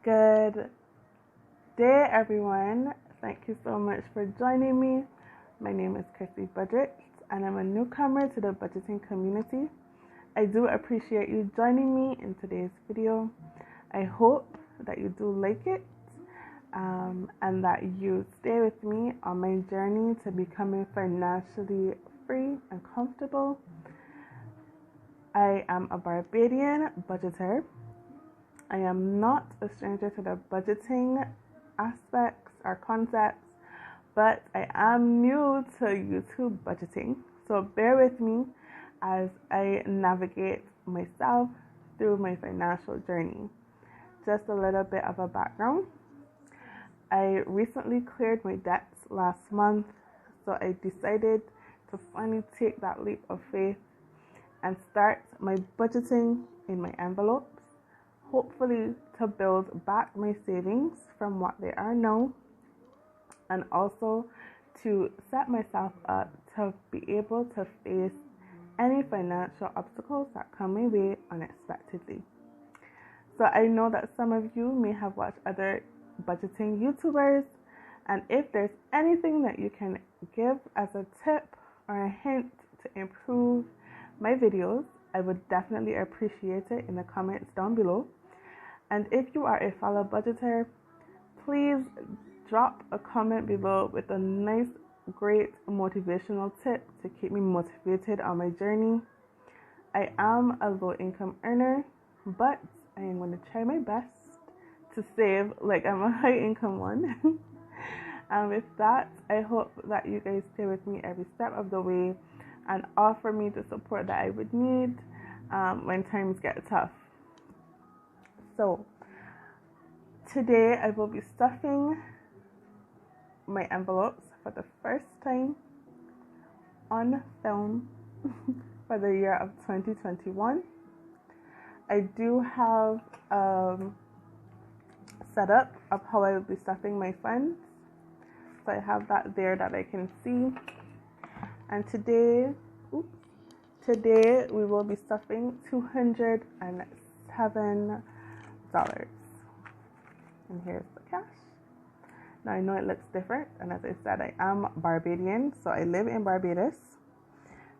Good day, everyone. Thank you so much for joining me. My name is Kryssy and I'm a newcomer to the budgeting community. I do appreciate you joining me in today's video. I hope that you do like it and that you stay with me on my journey to becoming financially free and comfortable. I am a Barbadian budgeter. I am not a stranger to the budgeting aspects or concepts, but I am new to YouTube budgeting. So bear with me as I navigate myself through my financial journey. Just a little bit of a background. I recently cleared my debts last month, so I decided to finally take that leap of faith and start my budgeting in my envelopes, hopefully to build back my savings from what they are now, and also to set myself up to be able to face any financial obstacles that come my way unexpectedly. So I know that some of you may have watched other budgeting YouTubers, and if there's anything that you can give as a tip or a hint to improve my videos, I would definitely appreciate it in the comments down below. And if you are a fellow budgeter, please drop a comment below with a nice, great motivational tip to keep me motivated on my journey. I am a low income earner, but I am going to try my best to save like I'm a high income one. And with that, I hope that you guys stay with me every step of the way and offer me the support that I would need when times get tough. So today I will be stuffing my envelopes for the first time on film for the year of 2021. I do have setup of how I will be stuffing my funds. So I have that there that I can see. And today we will be stuffing $207. And here's the cash. Now I know it looks different, and as I said, I am Barbadian, so I live in Barbados.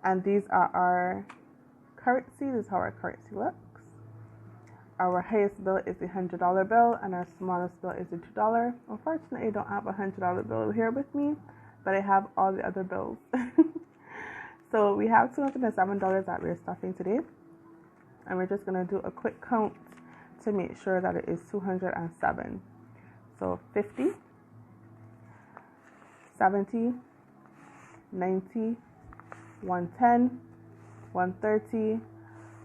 And these are our currency. This is how our currency looks. Our highest bill is the $100 bill, and our smallest bill is the $2. Unfortunately, I don't have a $100 bill here with me, but I have all the other bills. So we have $207 that we're stuffing today, and we're just going to do a quick count to make sure that it is 207. So 50, 70, 90, 110, 130,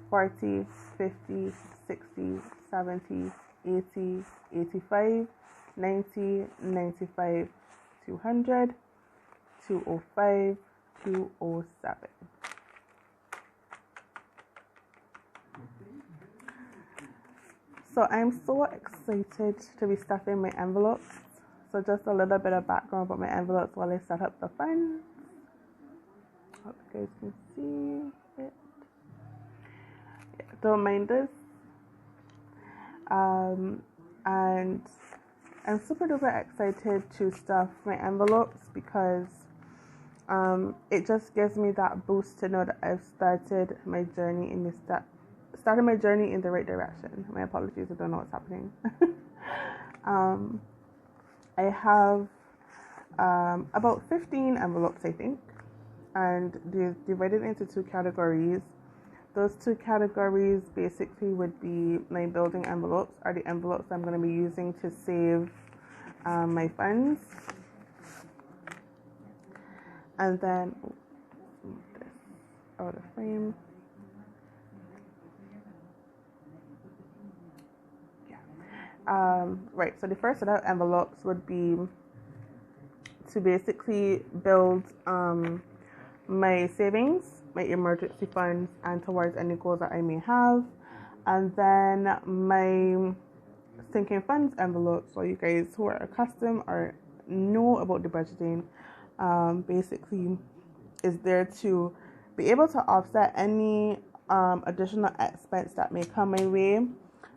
40, 50, 60, 70, 80, 85, 90, 95, 200, 205, 207. So I'm so excited to be stuffing my envelopes. So just a little bit of background about my envelopes while I set up the funds. Hope you guys can see it. Yeah, don't mind this. And I'm super duper excited to stuff my envelopes because it just gives me that boost to know that I've started my journey in the right direction. My apologies, I don't know what's happening. I have about 15 envelopes, I think, and they're divided into two categories. Those two categories basically would be my building envelopes, or the envelopes I'm going to be using to save my funds. And then, move this out of frame. Right, so the first set of envelopes would be to basically build my savings, my emergency funds, and towards any goals that I may have. And then my sinking funds envelope, so you guys who are accustomed or know about the budgeting, basically is there to be able to offset any additional expense that may come my way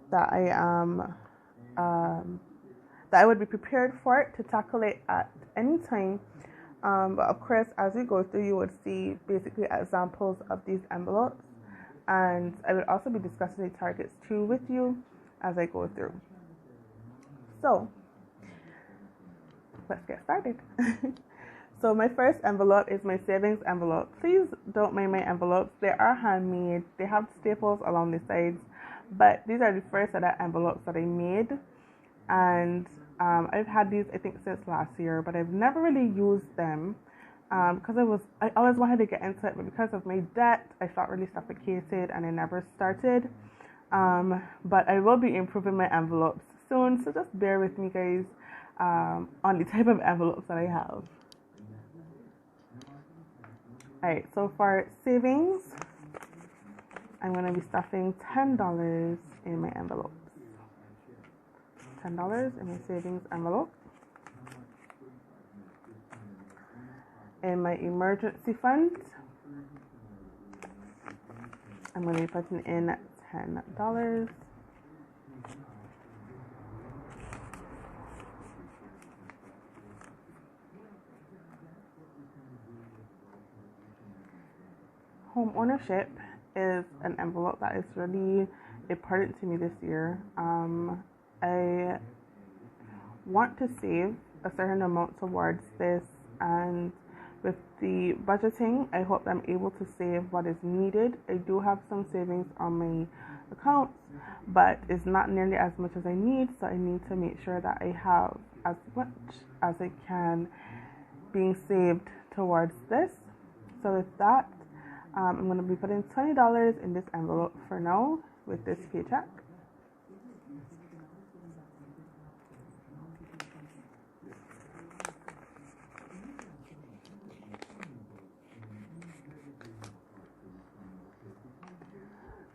that I am that I would be prepared for it to tackle it at any time. But of course, as we go through, you would see basically examples of these envelopes, and I will also be discussing the targets too with you as I go through. So let's get started. So my first envelope is my savings envelope. Please don't mind my envelopes. They are handmade. They have staples along the sides, but these are the first set of envelopes that I made, and I've had these I think since last year, but I've never really used them because I always wanted to get into it, but because of my debt, I felt really suffocated and I never started. But I will be improving my envelopes soon, so just bear with me, guys, on the type of envelopes that I have. Alright, so for savings, I'm going to be stuffing $10 in my envelope. $10 in my savings envelope. In my emergency fund, I'm going to be putting in $10. Home ownership is an envelope that is really important to me this year. I want to save a certain amount towards this, and with the budgeting, I hope I'm able to save what is needed. I do have some savings on my accounts, but it's not nearly as much as I need, so I need to make sure that I have as much as I can being saved towards this. So with that, I'm going to be putting $20 in this envelope for now with this paycheck.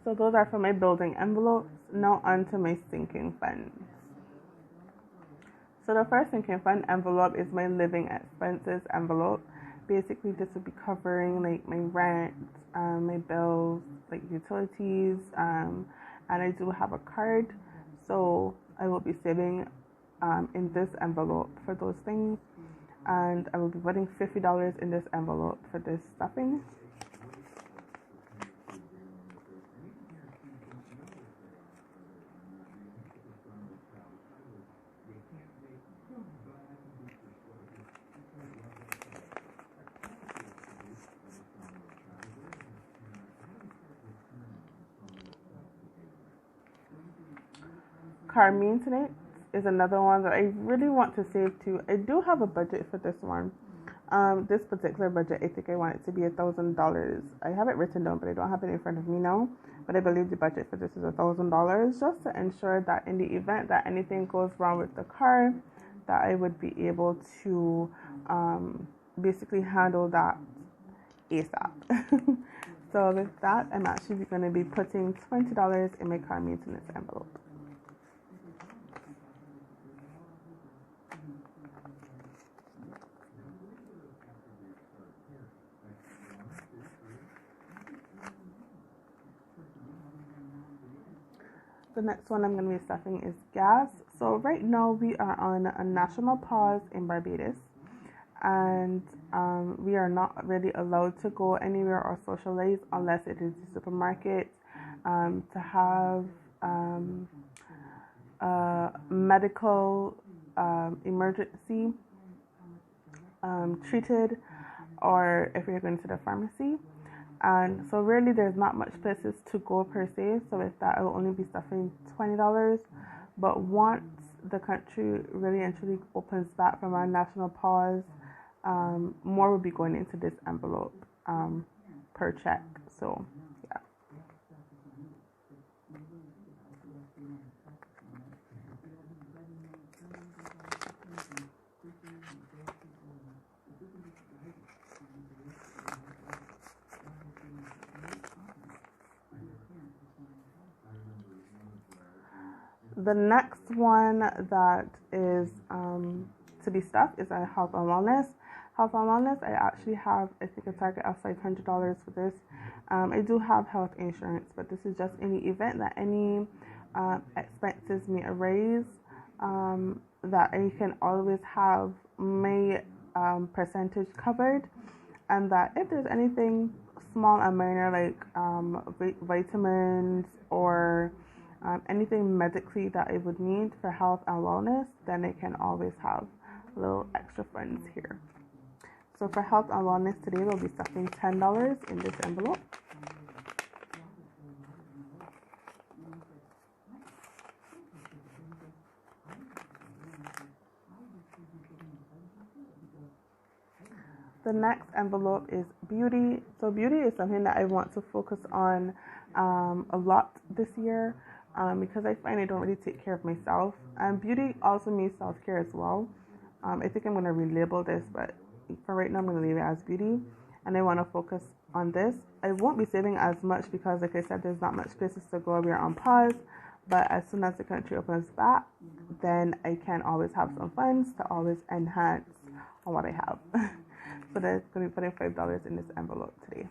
So those are for my building envelopes. Now on to my sinking funds. So the first sinking fund envelope is my living expenses envelope. Basically, this would be covering like my rent, my bills, like utilities, and I do have a card, so I will be saving in this envelope for those things, and I will be putting $50 in this envelope for this stuffing. Car maintenance is another one that I really want to save too. I do have a budget for this one. This particular budget, I think I want it to be $1,000. I have it written down, but I don't have it in front of me now. But I believe the budget for this is $1,000, just to ensure that in the event that anything goes wrong with the car, that I would be able to basically handle that ASAP. So with that, I'm actually going to be putting $20 in my car maintenance envelope. The next one I'm going to be stuffing is gas. So right now we are on a national pause in Barbados, and we are not really allowed to go anywhere or socialize unless it is the supermarket, to have medical emergency treated, or if you're going to the pharmacy. And so really there's not much places to go per se, so with that I will only be stuffing $20. But once the country really and truly opens back from our national pause, more will be going into this envelope per check. So yeah. The next one that is to be stuffed is our health and wellness. Health and wellness, I actually have, I think, a target of $500 for this. I do have health insurance, but this is just in the event that any expenses may arise. that I can always have my percentage covered, and that if there's anything small and minor like vitamins or anything medically that I would need for health and wellness, then I can always have little extra funds here. So for health and wellness today, we'll be stuffing $10 in this envelope. The next envelope is beauty. So beauty is something that I want to focus on a lot this year because I find I don't really take care of myself. And beauty also means self-care as well. I think I'm going to relabel this, but for right now I'm going to leave it as beauty. And I want to focus on this. I won't be saving as much because, like I said, there's not much places to go. We are on pause. But as soon as the country opens back, then I can always have some funds to always enhance on what I have. So that's going to be putting $5 in this envelope today.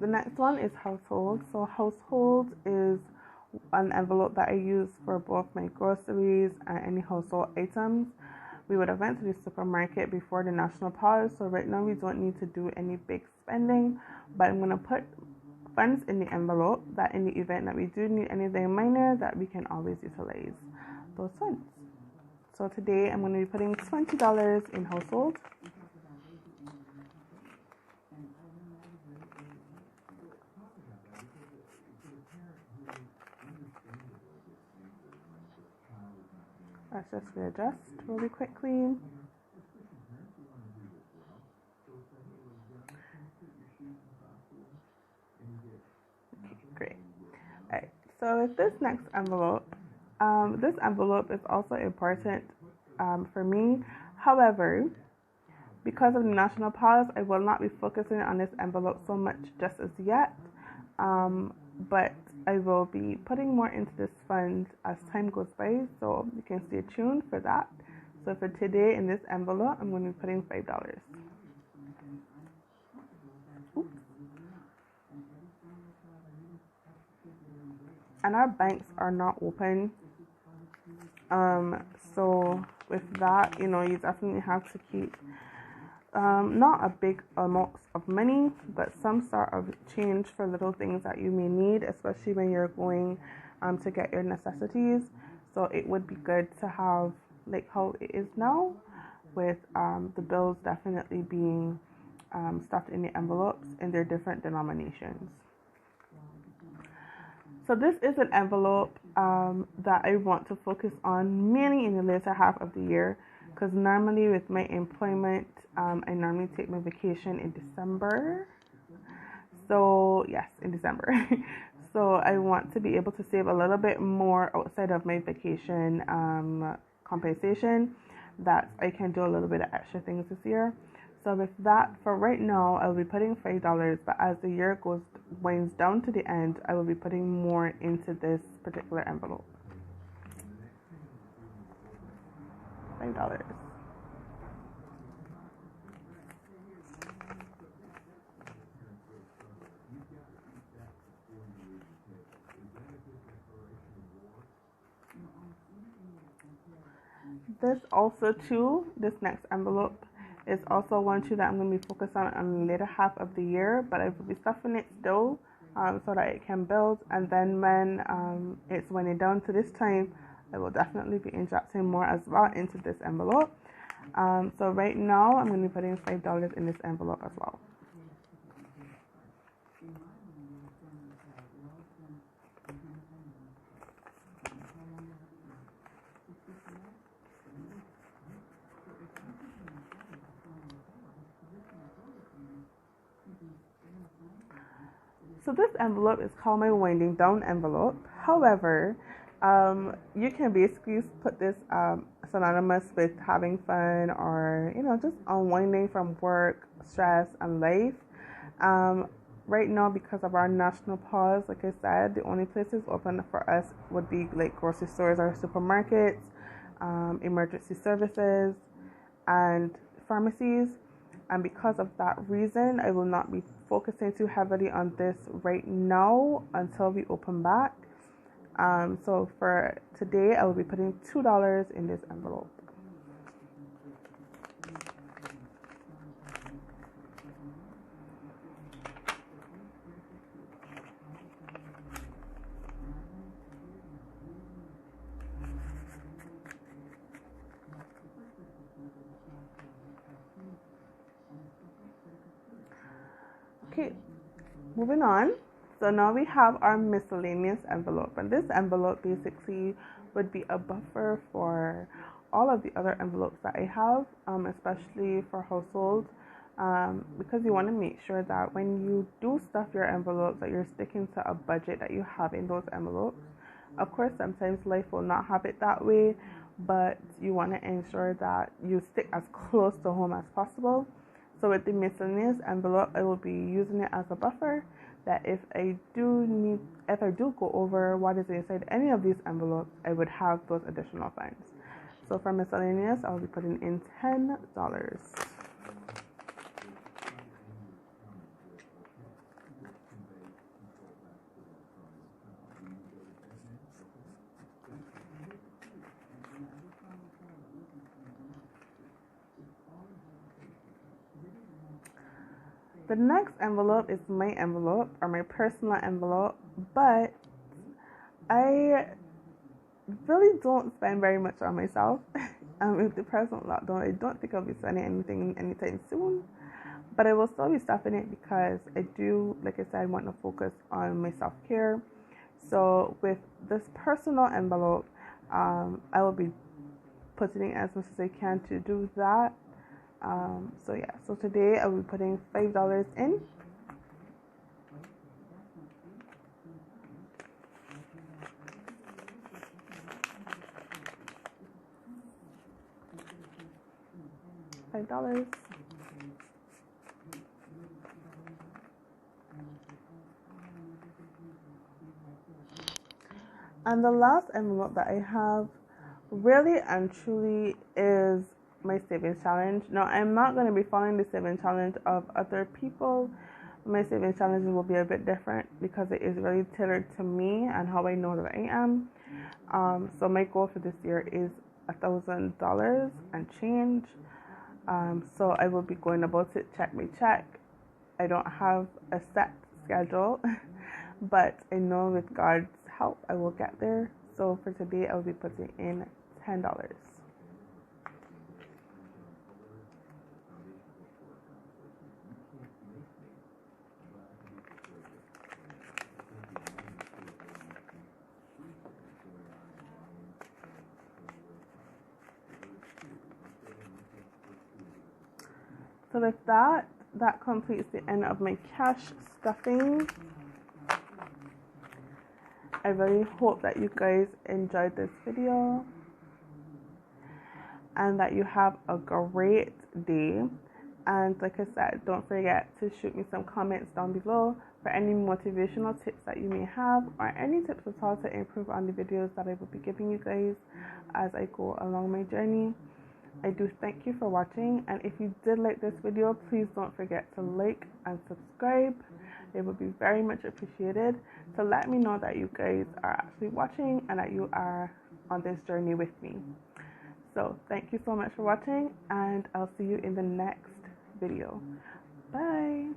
The next one is household. So household is an envelope that I use for both my groceries and any household items. We would have went to the supermarket before the national pause, so right now we don't need to do any big spending, but I'm going to put funds in the envelope that in the event that we do need anything minor, that we can always utilize those funds. So today I'm going to be putting $20 in household. Let's just readjust really quickly. Okay, great. All right, so with this next envelope, this envelope is also important for me. However, because of the national pause, I will not be focusing on this envelope so much just as yet. But I will be putting more into this fund as time goes by, so you can stay tuned for that. So for today in this envelope, I'm going to be putting $5. Oops. And our banks are not open. So with that, you definitely have to keep not a big amount of money, but some sort of change for little things that you may need, especially when you're going to get your necessities. So it would be good to have like how it is now, with the bills definitely being stuffed in the envelopes in their different denominations. So this is an envelope that I want to focus on mainly in the later half of the year, because normally with my employment, I normally take my vacation in December. So yes, in December. So I want to be able to save a little bit more outside of my vacation compensation, that I can do a little bit of extra things this year. So with that, for right now, I'll be putting $5, but as the year winds down to the end, I will be putting more into this particular envelope. $5. This next envelope is also one too that I'm going to be focused on the later half of the year, but I will be stuffing it still so that it can build. And then when it's winding down to this time, I will definitely be injecting more as well into this envelope. So right now, I'm going to be putting $5 in this envelope as well. So this envelope is called my winding down envelope. However, you can basically put this synonymous with having fun, or just unwinding from work, stress, and life. Right now, because of our national pause, like I said, the only places open for us would be like grocery stores or supermarkets, emergency services, and pharmacies. And because of that reason, I will not be focusing too heavily on this right now until we open back. So for today, I will be putting $2 in this envelope. Okay, moving on. So now we have our miscellaneous envelope, and this envelope basically would be a buffer for all of the other envelopes that I have, especially for household, because you want to make sure that when you do stuff your envelopes, that you're sticking to a budget that you have in those envelopes. Of course, sometimes life will not have it that way, but you want to ensure that you stick as close to home as possible. So with the miscellaneous envelope, I will be using it as a buffer, that if I do go over what is inside any of these envelopes, I would have those additional funds. So for miscellaneous, I'll be putting in $10. The next envelope is my envelope, or my personal envelope, but I really don't spend very much on myself. With the present lockdown, I don't think I'll be spending anything anytime soon, but I will still be stuffing it because I do, like I said, want to focus on my self-care. So with this personal envelope, I will be putting in as much as I can to do that. So today I will be putting $5 in. $5. And the last envelope that I have really and truly is my savings challenge. Now, I'm not going to be following the savings challenge of other people. My savings challenge will be a bit different because it is really tailored to me and how I know that I am. So my goal for this year is $1,000 and change. So I will be going about it check by check. I don't have a set schedule, but I know with God's help I will get there. So for today, I will be putting in $10. So with that completes the end of my cash stuffing. I really hope that you guys enjoyed this video and that you have a great day. And like I said, don't forget to shoot me some comments down below for any motivational tips that you may have, or any tips at all to improve on the videos that I will be giving you guys as I go along my journey. I do thank you for watching, and if you did like this video, please don't forget to like and subscribe. It would be very much appreciated to let me know that you guys are actually watching and that you are on this journey with me. So thank you so much for watching, and I'll see you in the next video. Bye.